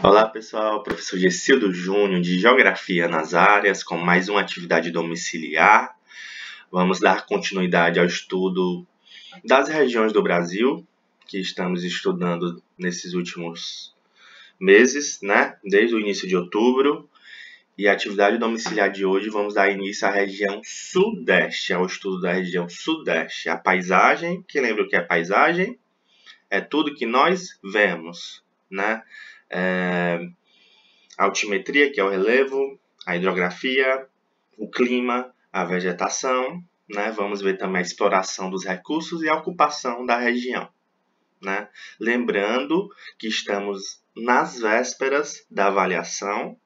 Olá pessoal, professor Gessildo Júnior de Geografia nas Áreas com mais uma atividade domiciliar. Vamos dar continuidade ao estudo das regiões do Brasil que estamos estudando nesses últimos meses, né? Desde o início de outubro. E a atividade domiciliar de hoje vamos dar início à região Sudeste, ao estudo da região Sudeste. A paisagem, que lembra o que é paisagem? É tudo que nós vemos, né? A altimetria, que é o relevo, a hidrografia, o clima, a vegetação, né? Vamos ver também a exploração dos recursos e a ocupação da região, né? Lembrando que estamos nas vésperas da avaliação.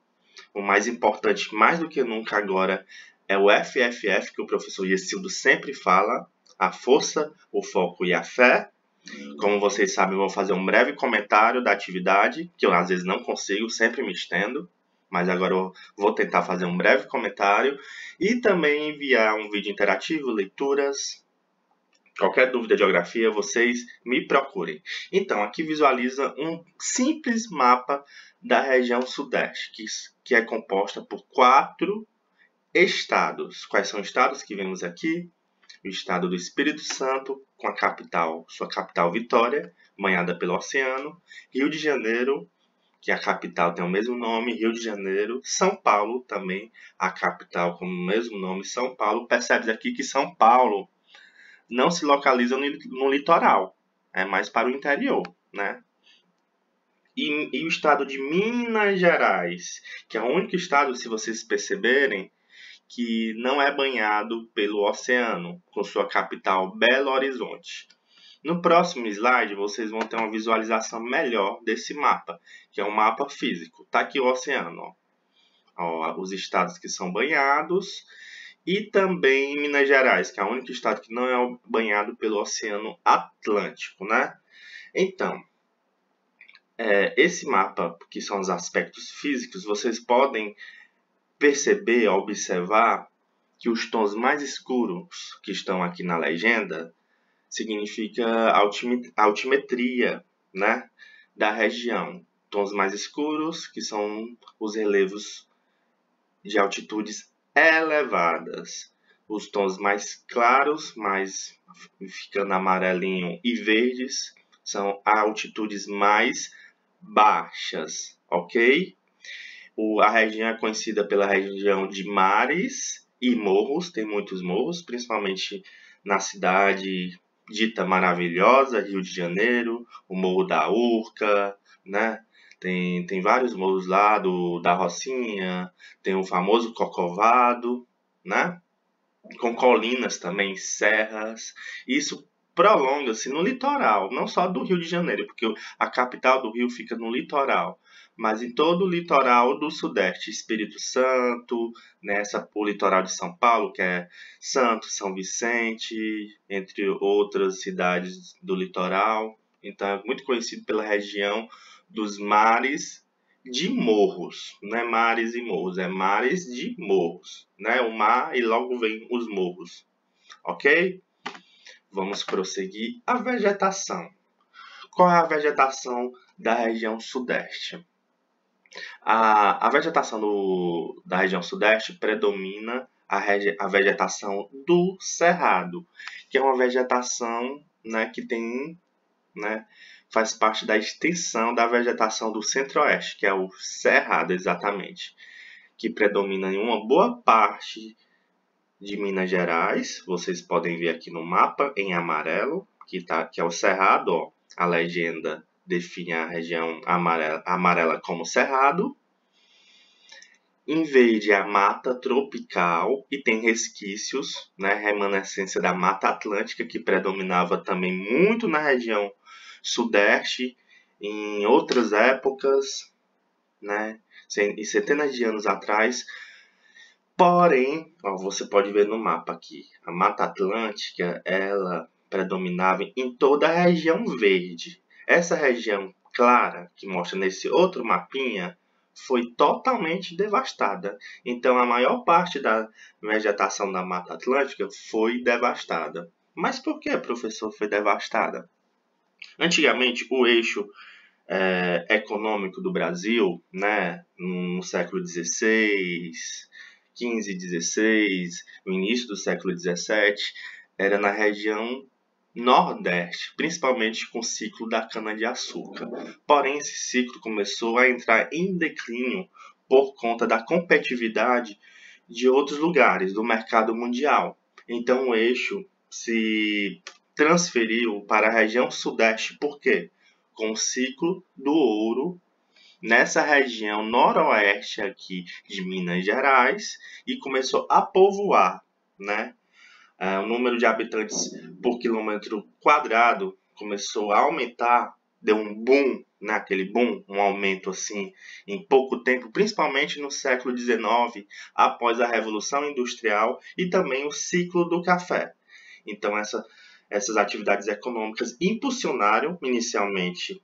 O mais importante, mais do que nunca agora, é o FFF, que o professor Gessildo sempre fala, a força, o foco e a fé. Como vocês sabem, eu vou fazer um breve comentário da atividade, que eu às vezes não consigo, sempre me estendo, mas agora eu vou tentar fazer um breve comentário e também enviar um vídeo interativo, leituras. Qualquer dúvida de geografia, vocês me procurem. Então, aqui visualiza um simples mapa da região Sudeste, que é composta por 4 estados. Quais são os estados que vemos aqui? O estado do Espírito Santo, com a capital, sua capital Vitória, banhada pelo oceano. Rio de Janeiro, que a capital tem o mesmo nome, Rio de Janeiro. São Paulo também, a capital com o mesmo nome, São Paulo. Percebe aqui que São Paulo não se localiza no litoral, é mais para o interior, né? E o estado de Minas Gerais, que é o único estado, se vocês perceberem, que não é banhado pelo oceano, com sua capital Belo Horizonte. No próximo slide, vocês vão ter uma visualização melhor desse mapa, que é um mapa físico. Está aqui o oceano, ó, os estados que são banhados, e também Minas Gerais, que é o único estado que não é banhado pelo Oceano Atlântico, né? Então, esse mapa, que são os aspectos físicos, vocês podem perceber, observar que os tons mais escuros que estão aqui na legenda significa altimetria, né, da região. Tons mais escuros, que são os relevos de altitudes elevadas. Os tons mais claros, mais ficando amarelinho e verdes, são altitudes mais baixas, ok? A região é conhecida pela região de mares e morros, tem muitos morros, principalmente na cidade dita maravilhosa, Rio de Janeiro, o Morro da Urca, né? Tem vários morros lá da Rocinha, tem o famoso Corcovado, né? Com colinas também, serras. Isso prolonga-se no litoral, não só do Rio de Janeiro, porque a capital do Rio fica no litoral, mas em todo o litoral do Sudeste, Espírito Santo, o litoral de São Paulo, que é Santos, São Vicente, entre outras cidades do litoral. Então é muito conhecido pela região dos mares de morros, não é mares e morros, é mares de morros, né? O mar e logo vem os morros, ok? Vamos prosseguir a vegetação. Qual é a vegetação da região Sudeste? A vegetação da região Sudeste predomina a vegetação do Cerrado, que é uma vegetação, né, que tem, né, faz parte da extensão da vegetação do Centro-Oeste, que é o Cerrado exatamente, que predomina em uma boa parte de Minas Gerais. Vocês podem ver aqui no mapa em amarelo, que é o Cerrado, ó. A legenda define a região amarela como Cerrado. Em verde a mata tropical e tem resquícios, né, remanescência da Mata Atlântica, que predominava também muito na região Sudeste em outras épocas, né, e centenas de anos atrás. Porém, ó, você pode ver no mapa aqui, a Mata Atlântica, ela predominava em toda a região verde. Essa região clara, que mostra nesse outro mapinha, foi totalmente devastada. Então, a maior parte da vegetação da Mata Atlântica foi devastada. Mas por que, professor, foi devastada? Antigamente, o eixo econômico do Brasil, né, no século XVI, XV, XVI, no início do século XVII, era na região Nordeste, principalmente com o ciclo da cana-de-açúcar. Porém, esse ciclo começou a entrar em declínio por conta da competitividade de outros lugares do mercado mundial. Então, o eixo se transferiu para a região Sudeste. Por quê? Com o ciclo do ouro nessa região noroeste aqui de Minas Gerais e começou a povoar, né? O número de habitantes por quilômetro quadrado começou a aumentar, deu um boom, naquele boom, um aumento assim em pouco tempo, principalmente no século XIX, após a Revolução Industrial e também o ciclo do café. Então essas atividades econômicas impulsionaram inicialmente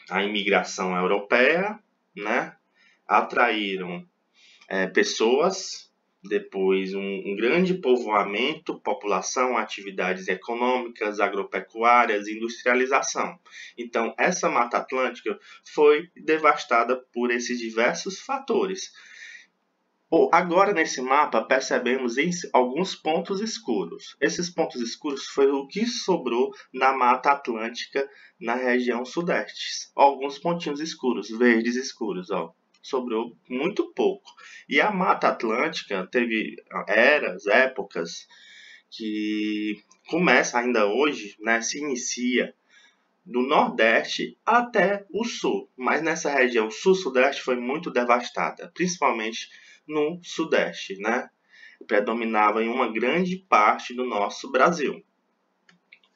a imigração europeia, né? Atraíram pessoas, depois um grande povoamento, população, atividades econômicas, agropecuárias, industrialização. Então, essa Mata Atlântica foi devastada por esses diversos fatores. Agora, nesse mapa, percebemos alguns pontos escuros. Esses pontos escuros foi o que sobrou na Mata Atlântica na região sudeste. Alguns pontinhos escuros, verdes escuros, ó. Sobrou muito pouco. E a Mata Atlântica teve épocas, que começa ainda hoje, né, se inicia do Nordeste até o Sul. Mas nessa região Sul-Sudeste foi muito devastada, principalmente no Sudeste, né? Predominava em uma grande parte do nosso Brasil.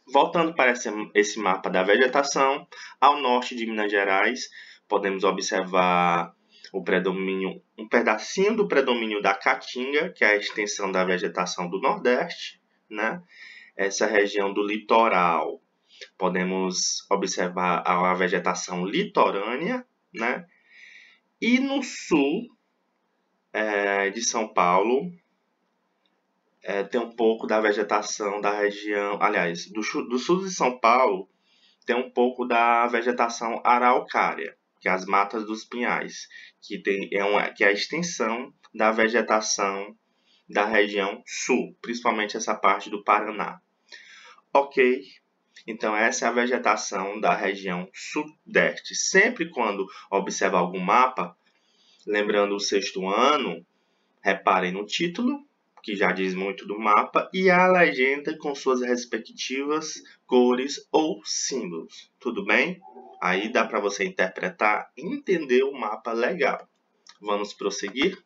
Voltando para esse mapa da vegetação, ao norte de Minas Gerais, podemos observar um pedacinho do predomínio da caatinga, que é a extensão da vegetação do Nordeste, né? Essa região do litoral, podemos observar a vegetação litorânea, né? E no sul de São Paulo, tem um pouco da vegetação da região, aliás, do sul de São Paulo, tem um pouco da vegetação araucária, que é as matas dos pinhais, que é a extensão da vegetação da região sul, principalmente essa parte do Paraná. Ok, então essa é a vegetação da região sudeste. Sempre quando observar algum mapa, lembrando o sexto ano, reparem no título, que já diz muito do mapa, e a legenda com suas respectivas cores ou símbolos. Tudo bem? Aí dá para você interpretar e entender o mapa legal. Vamos prosseguir?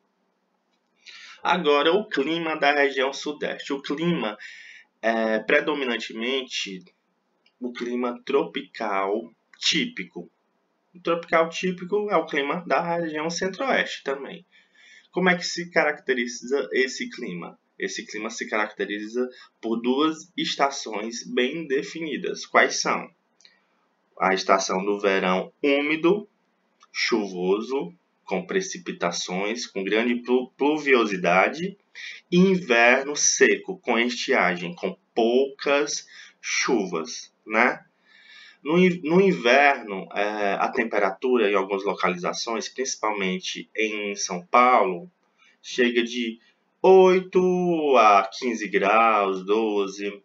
Agora, o clima da região sudeste. O clima é predominantemente o clima tropical típico. O tropical típico é o clima da região centro-oeste também. Como é que se caracteriza esse clima? Esse clima se caracteriza por duas estações bem definidas. Quais são? A estação do verão úmido, chuvoso, com precipitações, com grande pluviosidade, e inverno seco, com estiagem, com poucas chuvas, né? No inverno, a temperatura em algumas localizações, principalmente em São Paulo, chega de 8 a 15 graus, 12.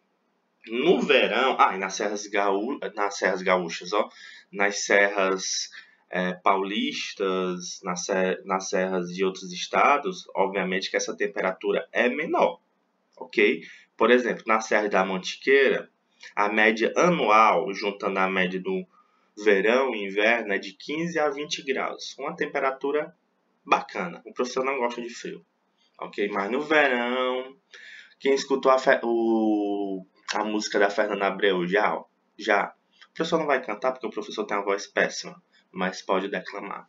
No verão, e nas serras gaúchas, nas serras paulistas, nas serras de outros estados, obviamente que essa temperatura é menor, ok? Por exemplo, na Serra da Mantiqueira, a média anual, juntando a média do verão e inverno, é de 15 a 20 graus. Uma temperatura bacana. O professor não gosta de frio. Ok? Mas no verão, quem escutou a música da Fernanda Abreu já. O professor não vai cantar porque o professor tem uma voz péssima, mas pode declamar.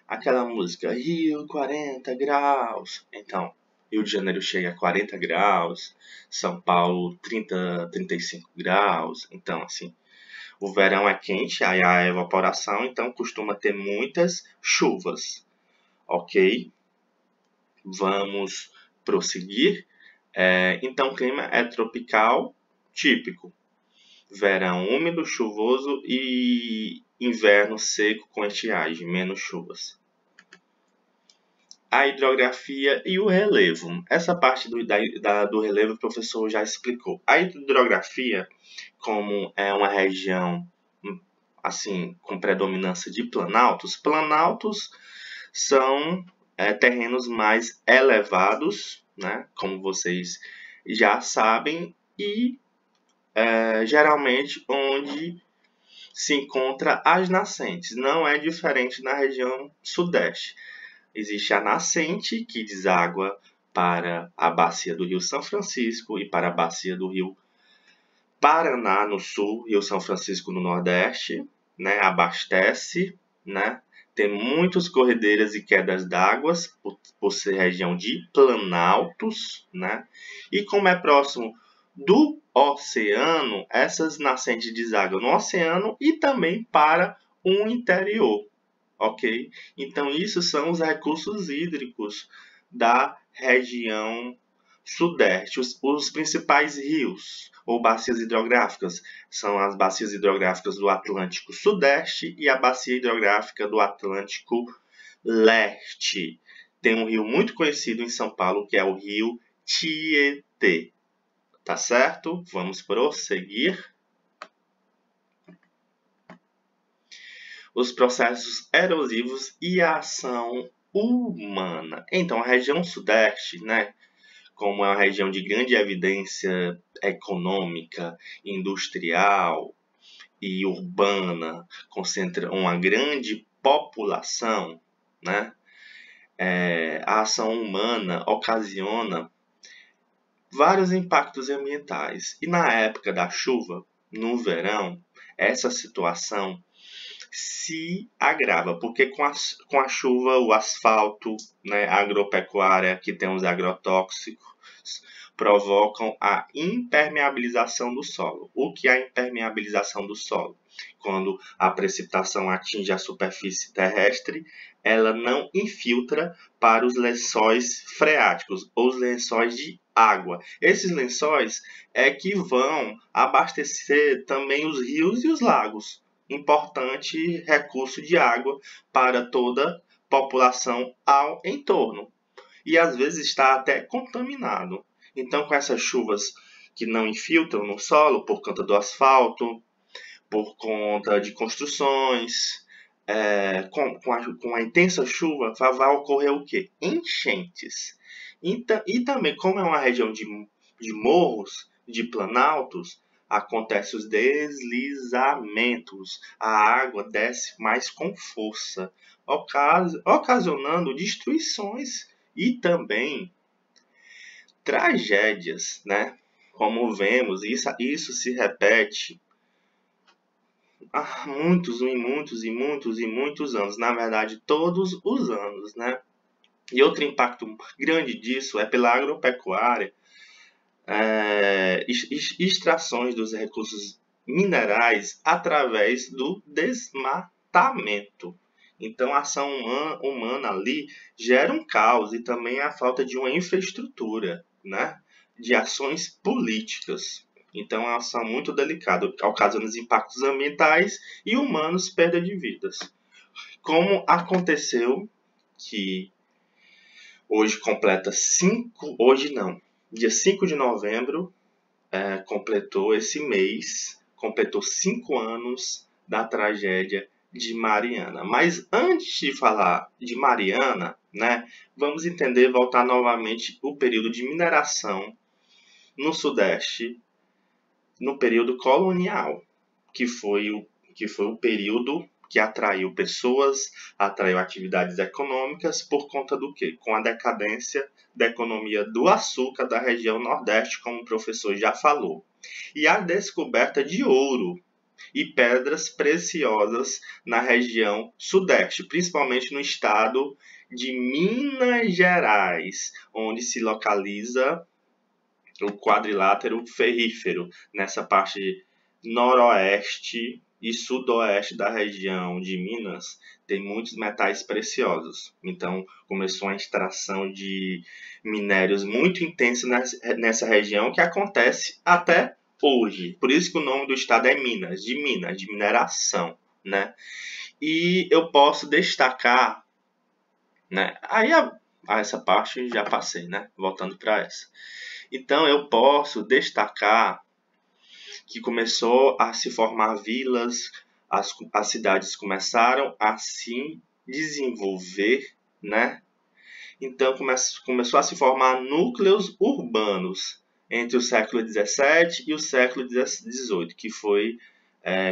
Aquela música, Rio 40 graus. Então, Rio de Janeiro chega a 40 graus, São Paulo 30, 35 graus. Então, assim, o verão é quente, aí a evaporação, então costuma ter muitas chuvas. Ok? Vamos prosseguir. Então, o clima é tropical típico. verão úmido, chuvoso e inverno seco com estiagem, menos chuvas. A hidrografia e o relevo. Essa parte do relevo o professor já explicou. A hidrografia, como é uma região assim com predominância de planaltos, planaltos são terrenos mais elevados, né, como vocês já sabem, e geralmente onde se encontra as nascentes. Não é diferente na região sudeste. Existe a nascente, que deságua para a bacia do Rio São Francisco e para a bacia do Rio Paraná no sul, Rio São Francisco no nordeste, né? Abastece, né? Tem muitas corredeiras e quedas d'água por ser região de planaltos, né? E como é próximo do oceano, essas nascentes desaguam no oceano e também para o interior, ok? Então, isso são os recursos hídricos da região sudeste. Os principais rios ou bacias hidrográficas são as bacias hidrográficas do Atlântico Sudeste e a bacia hidrográfica do Atlântico Leste. Tem um rio muito conhecido em São Paulo, que é o rio Tietê. Tá certo? Vamos prosseguir. Os processos erosivos e a ação humana. Então, a região sudeste, né, como é uma região de grande evidência econômica, industrial e urbana, concentra uma grande população, né, a ação humana ocasiona vários impactos ambientais. E na época da chuva, no verão, essa situação se agrava, porque com a chuva, o asfalto, né, a agropecuária, que tem os agrotóxicos, provocam a impermeabilização do solo. O que é a impermeabilização do solo? Quando a precipitação atinge a superfície terrestre, ela não infiltra para os lençóis freáticos, ou os lençóis de água. Esses lençóis é que vão abastecer também os rios e os lagos, importante recurso de água para toda a população ao entorno. E às vezes está até contaminado. Então, com essas chuvas que não infiltram no solo por conta do asfalto, por conta de construções, com a intensa chuva, vai ocorrer o quê? Enchentes. E também, como é uma região de morros, de planaltos, acontecem os deslizamentos. A água desce mais com força, ocasionando destruições e também tragédias, né? Como vemos, isso se repete há muitos anos, na verdade todos os anos, né? E outro impacto grande disso é pela agropecuária, extrações dos recursos minerais através do desmatamento. Então, a ação humana ali gera um caos e também a falta de uma infraestrutura, né, de ações políticas. Então, é uma ação muito delicada, ocasionando impactos ambientais e humanos, perda de vidas. Como aconteceu que dia 5 de novembro, completou 5 anos da tragédia de Mariana. Mas antes de falar de Mariana, né, vamos voltar novamente o período de mineração no Sudeste, no período colonial, que foi o período que atraiu pessoas, atraiu atividades econômicas por conta do quê? Com a decadência da economia do açúcar da região Nordeste, como o professor já falou. E a descoberta de ouro e pedras preciosas na região Sudeste, principalmente no estado de Minas Gerais, onde se localiza o quadrilátero ferrífero, nessa parte noroeste e sudoeste da região de Minas, tem muitos metais preciosos. Então, começou a extração de minérios muito intensa nessa região, que acontece até hoje. Por isso que o nome do estado é Minas, de mineração, né? E eu posso destacar, né? Essa parte já passei, né? Voltando para essa. Então eu posso destacar que começou a se formar vilas, as cidades começaram a se desenvolver, né? Então começou a se formar núcleos urbanos entre o século XVII e o século XVIII, que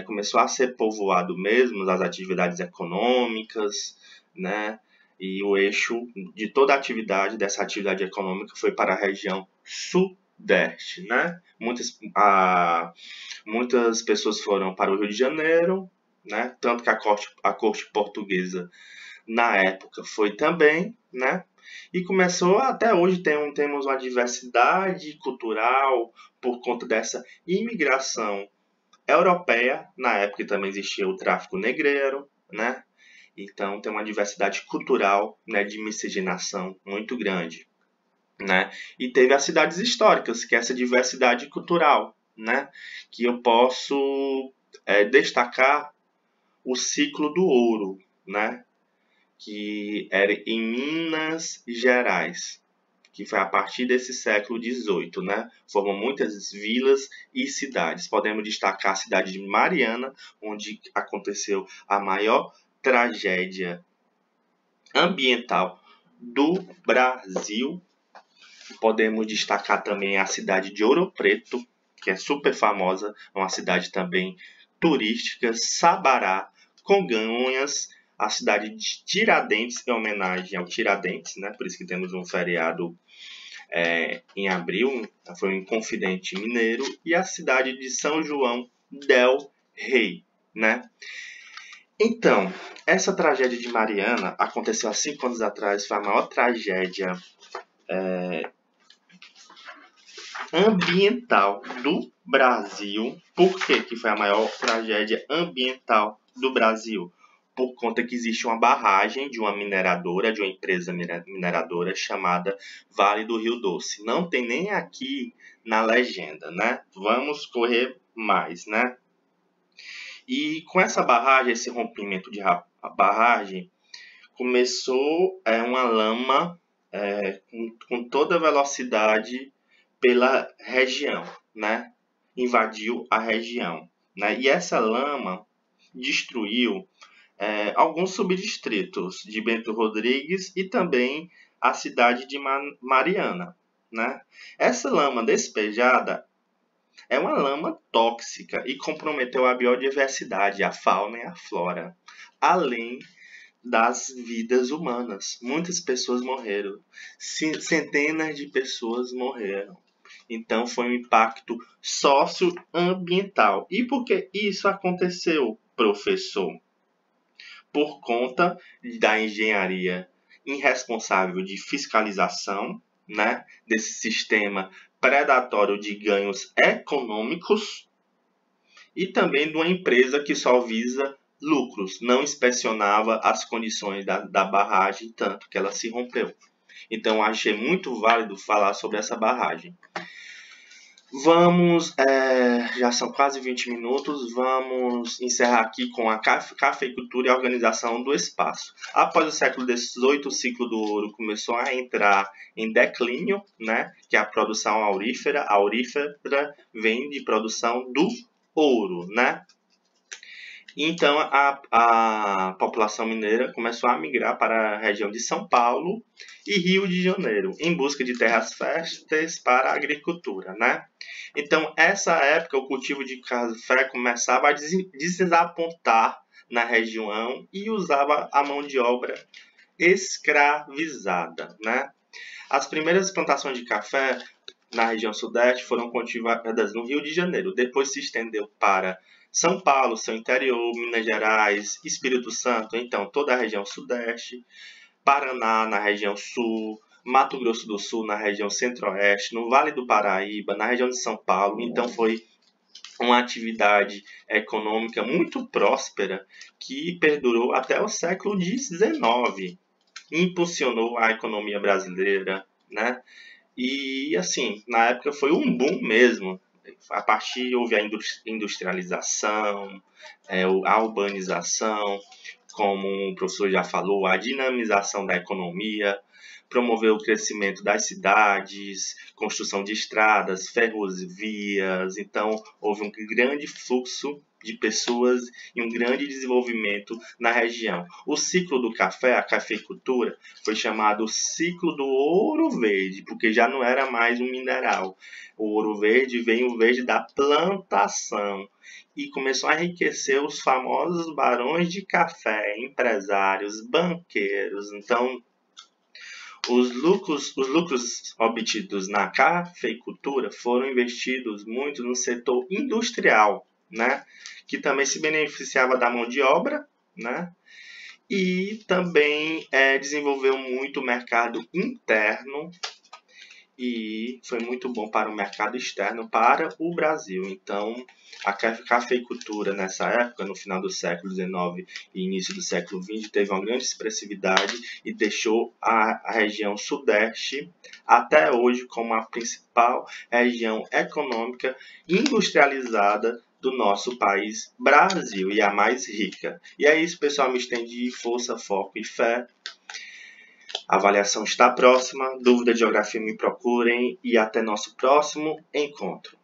começou a ser povoado mesmo as atividades econômicas, né? E o eixo de toda a atividade dessa atividade econômica foi para a região sudeste, né? Muitas pessoas foram para o Rio de Janeiro, né? Tanto que a corte portuguesa na época foi também, né? E começou, até hoje temos uma diversidade cultural por conta dessa imigração europeia. Na época também existia o tráfico negreiro, né? Então tem uma diversidade cultural, né, de miscigenação muito grande, né? E teve as cidades históricas, que é essa diversidade cultural, né? Que eu posso destacar o ciclo do ouro, né? Que era em Minas Gerais, que foi a partir desse século XVIII, né? Formam muitas vilas e cidades. Podemos destacar a cidade de Mariana, onde aconteceu a maior tragédia ambiental do Brasil. Podemos destacar também a cidade de Ouro Preto, que é super famosa, é uma cidade também turística, Sabará, Congonhas, a cidade de Tiradentes, em homenagem ao Tiradentes, né? Por isso que temos um feriado em abril, foi um Inconfidente Mineiro, e a cidade de São João del Rei, né? Então, essa tragédia de Mariana aconteceu há 5 anos atrás, foi a maior tragédia ambiental do Brasil. Por que foi a maior tragédia ambiental do Brasil? Por conta que existe uma barragem de uma mineradora, de uma empresa mineradora chamada Vale do Rio Doce. Não tem nem aqui na legenda, né? Vamos correr mais, né? E com essa barragem, esse rompimento de barragem, começou uma lama com toda velocidade pela região, né? Invadiu a região, né? E essa lama destruiu alguns subdistritos de Bento Rodrigues e também a cidade de Mariana, né? Essa lama despejada é uma lama tóxica e comprometeu a biodiversidade, a fauna e a flora, além das vidas humanas. Muitas pessoas morreram, centenas de pessoas morreram. Então foi um impacto socioambiental. E por que isso aconteceu, professor? Por conta da engenharia irresponsável de fiscalização, né, desse sistema predatório de ganhos econômicos, e também de uma empresa que só visa lucros, não inspecionava as condições da barragem, tanto que ela se rompeu. Então achei muito válido falar sobre essa barragem. Vamos, já são quase 20 minutos, vamos encerrar aqui com a cafeicultura e a organização do espaço. Após o século XVIII, o ciclo do ouro começou a entrar em declínio, né? Que é a produção aurífera. A aurífera vem de produção do ouro, né? Então a população mineira começou a migrar para a região de São Paulo e Rio de Janeiro, em busca de terras férteis para a agricultura, né? Então, essa época, o cultivo de café começava a desapontar na região e usava a mão de obra escravizada, né? As primeiras plantações de café na região sudeste foram cultivadas no Rio de Janeiro. Depois se estendeu para São Paulo, seu interior, Minas Gerais, Espírito Santo, então toda a região sudeste, Paraná na região sul, Mato Grosso do Sul na região centro-oeste, no Vale do Paraíba, na região de São Paulo. Então foi uma atividade econômica muito próspera que perdurou até o século XIX, impulsionou a economia brasileira, né? E assim, na época foi um boom mesmo. A partir houve a industrialização, a urbanização, como o professor já falou, a dinamização da economia, promoveu o crescimento das cidades, construção de estradas, ferrovias. Então, houve um grande fluxo de pessoas e um grande desenvolvimento na região. O ciclo do café, a cafeicultura, foi chamado ciclo do ouro verde, porque já não era mais um mineral. O ouro verde vem o verde da plantação e começou a enriquecer os famosos barões de café, empresários, banqueiros. Então, os lucros obtidos na cafeicultura foram investidos muito no setor industrial, né? Que também se beneficiava da mão de obra, né? E também desenvolveu muito o mercado interno e foi muito bom para o mercado externo, para o Brasil. Então, a cafeicultura nessa época, no final do século XIX e início do século XX, teve uma grande expressividade e deixou a região sudeste até hoje como a principal região econômica industrializada do nosso país, Brasil, e a mais rica. E é isso, pessoal, me estendi, força, foco e fé. A avaliação está próxima, dúvida de geografia me procurem e até nosso próximo encontro.